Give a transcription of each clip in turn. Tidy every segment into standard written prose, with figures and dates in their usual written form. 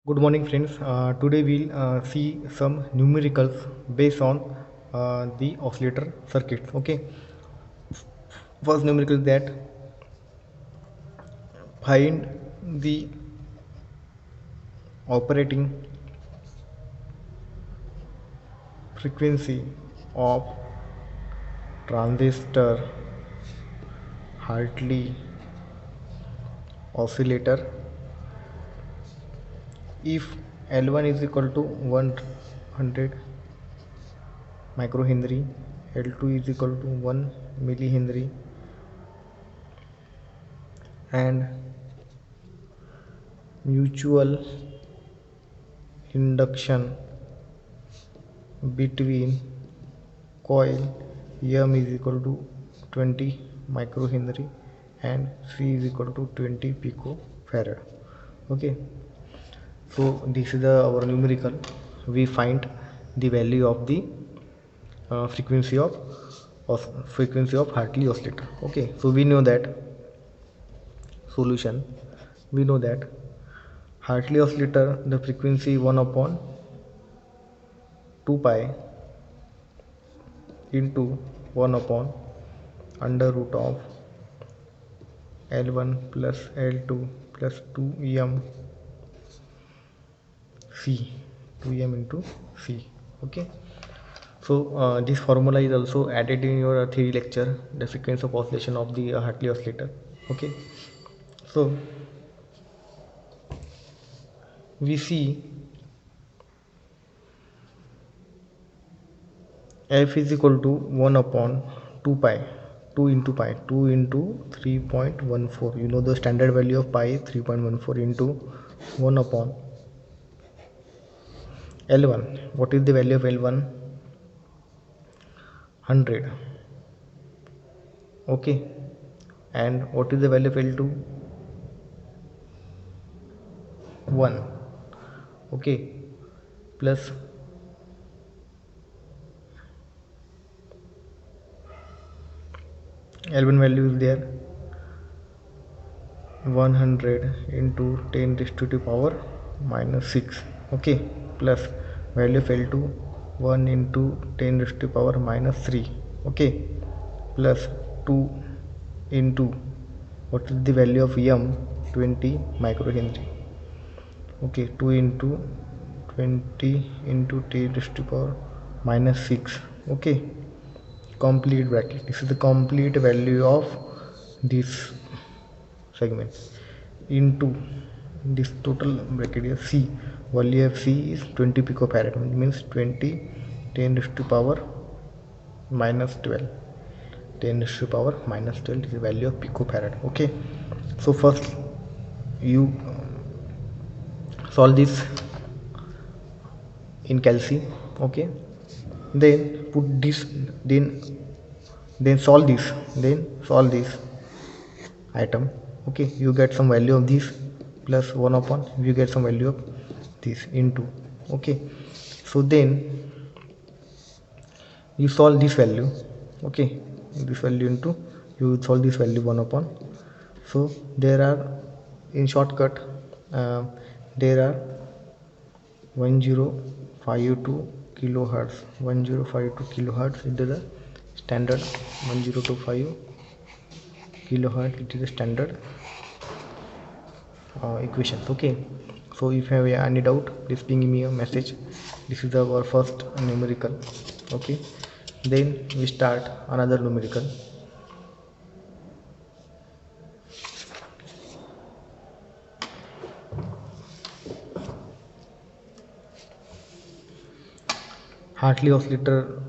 Good morning, friends. Today we'll see some numericals based on the oscillator circuits. Okay, first numerical is that find the operating frequency of transistor Hartley oscillator if L1 is equal to 100 microhenry, L2 is equal to 1 millihenry, and mutual induction between coil M is equal to 20 microhenry and C is equal to 20 picofarad. Okay, so this is our numerical. We find the value of the frequency of Hartley oscillator. Okay, so we know that solution. We know that Hartley oscillator, the frequency 1 upon 2 pi into 1 upon under root of L1 plus L2 plus 2m C, 2m into C. Okay, so this formula is also added in your theory lecture, the frequency of oscillation of the Hartley oscillator. Okay, so we see f is equal to 1 upon 2 pi, 2 into pi, 2 into 3.14. You know the standard value of pi is 3.14 into 1 upon L1. What is the value of L1? 100. Okay, and what is the value of L2? 1. Okay, plus L1 value is there 100 into 10 raised to the power minus 6. Okay, plus value of L2 1 into 10 raised to the power minus 3. Okay, plus 2 into what is the value of M? 20 microhenry. Okay, 2 into 20 into 10 raised to the power minus 6. Okay, complete bracket. This is the complete value of this segment into this total bracket is C. Value of C is 20 picofarad, means 20 10 raised to power minus 12, 10 raised to power minus 12 is the value of picofarad. Okay, so first you solve this in calci. Okay, then put this, then solve this item. Okay, you get some value of this plus 1 upon you get some value of this into. Okay, so then you solve this value. Okay, this value into you solve this value 1 upon. So there are in shortcut there are 1052 kilohertz, 1052 kilohertz into the standard 1025 kilohertz. It is the standard equations. Okay, so if you have any doubt, please ping me a message. This is our first numerical. Okay, then we start another numerical. Hartley oscillator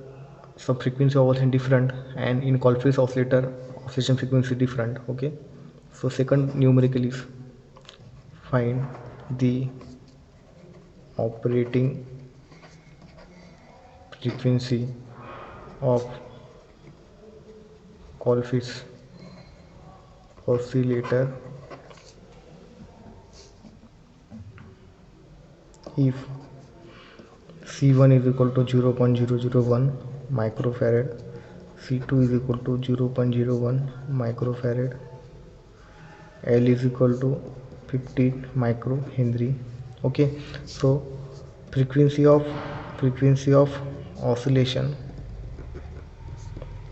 sub frequency of oscillation different, and in Colfax oscillator oscillation frequency different. Okay, so second numerical is find the operating frequency of Colfax oscillator if C1 is equal to 0.001 microfarad, C2 is equal to 0.01 microfarad, L is equal to 15 microhenry. Okay, so frequency of oscillation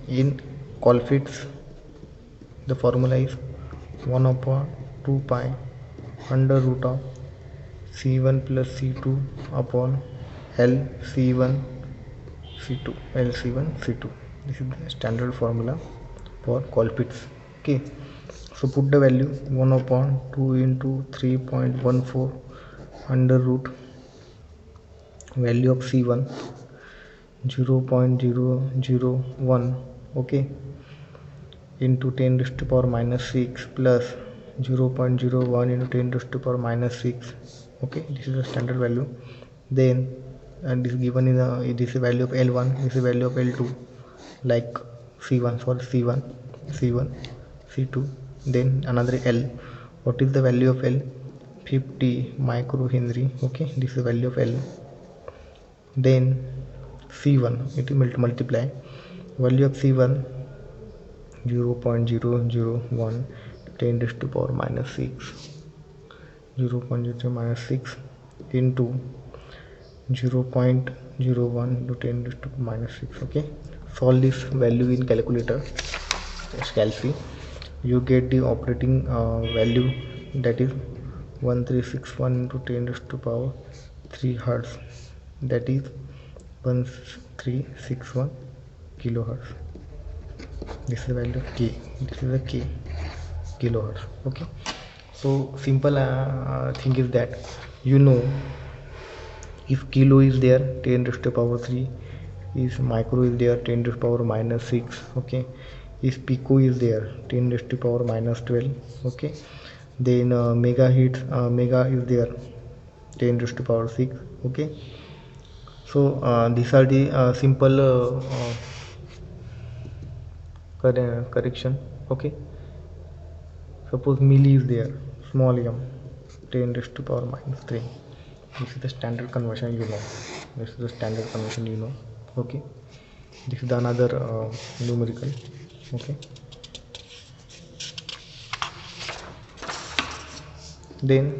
in Colfit's, the formula is 1 upon 2 pi under root of C1 plus C2 upon L C1 C2 L C1 C2. This is the standard formula for Colfit's. Okay, so put the value 1 upon 2 into 3.14 under root value of C1 0.001, okay, into 10 raised to power minus 6 plus 0.01 into 10 raised to power minus 6. Okay, this is the standard value. Then and this given is this is value of L1, this is value of L2, like C1 for C1 C2. Then another L. What is the value of L? 50 microhenry. Okay, this is the value of L. Then C1, it will multiply value of C1 0.001 10 raised to power minus 6 0.0 minus 6 into 0.01 into 10 raised to minus 6. Okay, solve this value in calculator, Calci. You get the operating value, that is 1361 into 10 raised to power 3 hertz, that is 1361 kilohertz. This is the value of K. This is the K, kilohertz. Okay, so simple thing is that, you know, if kilo is there 10 raised to power 3, if micro is there 10 raised to power minus 6. Okay, if pico is there 10 raised to power minus 12. Okay, then mega is there 10 raised to power 6. Okay, so these are the simple correction. Okay, suppose milli is there, small m 10 raised to power minus 3. This is the standard conversion, you know. This is the standard conversion, you know. Okay, this is the another numerical. Okay, then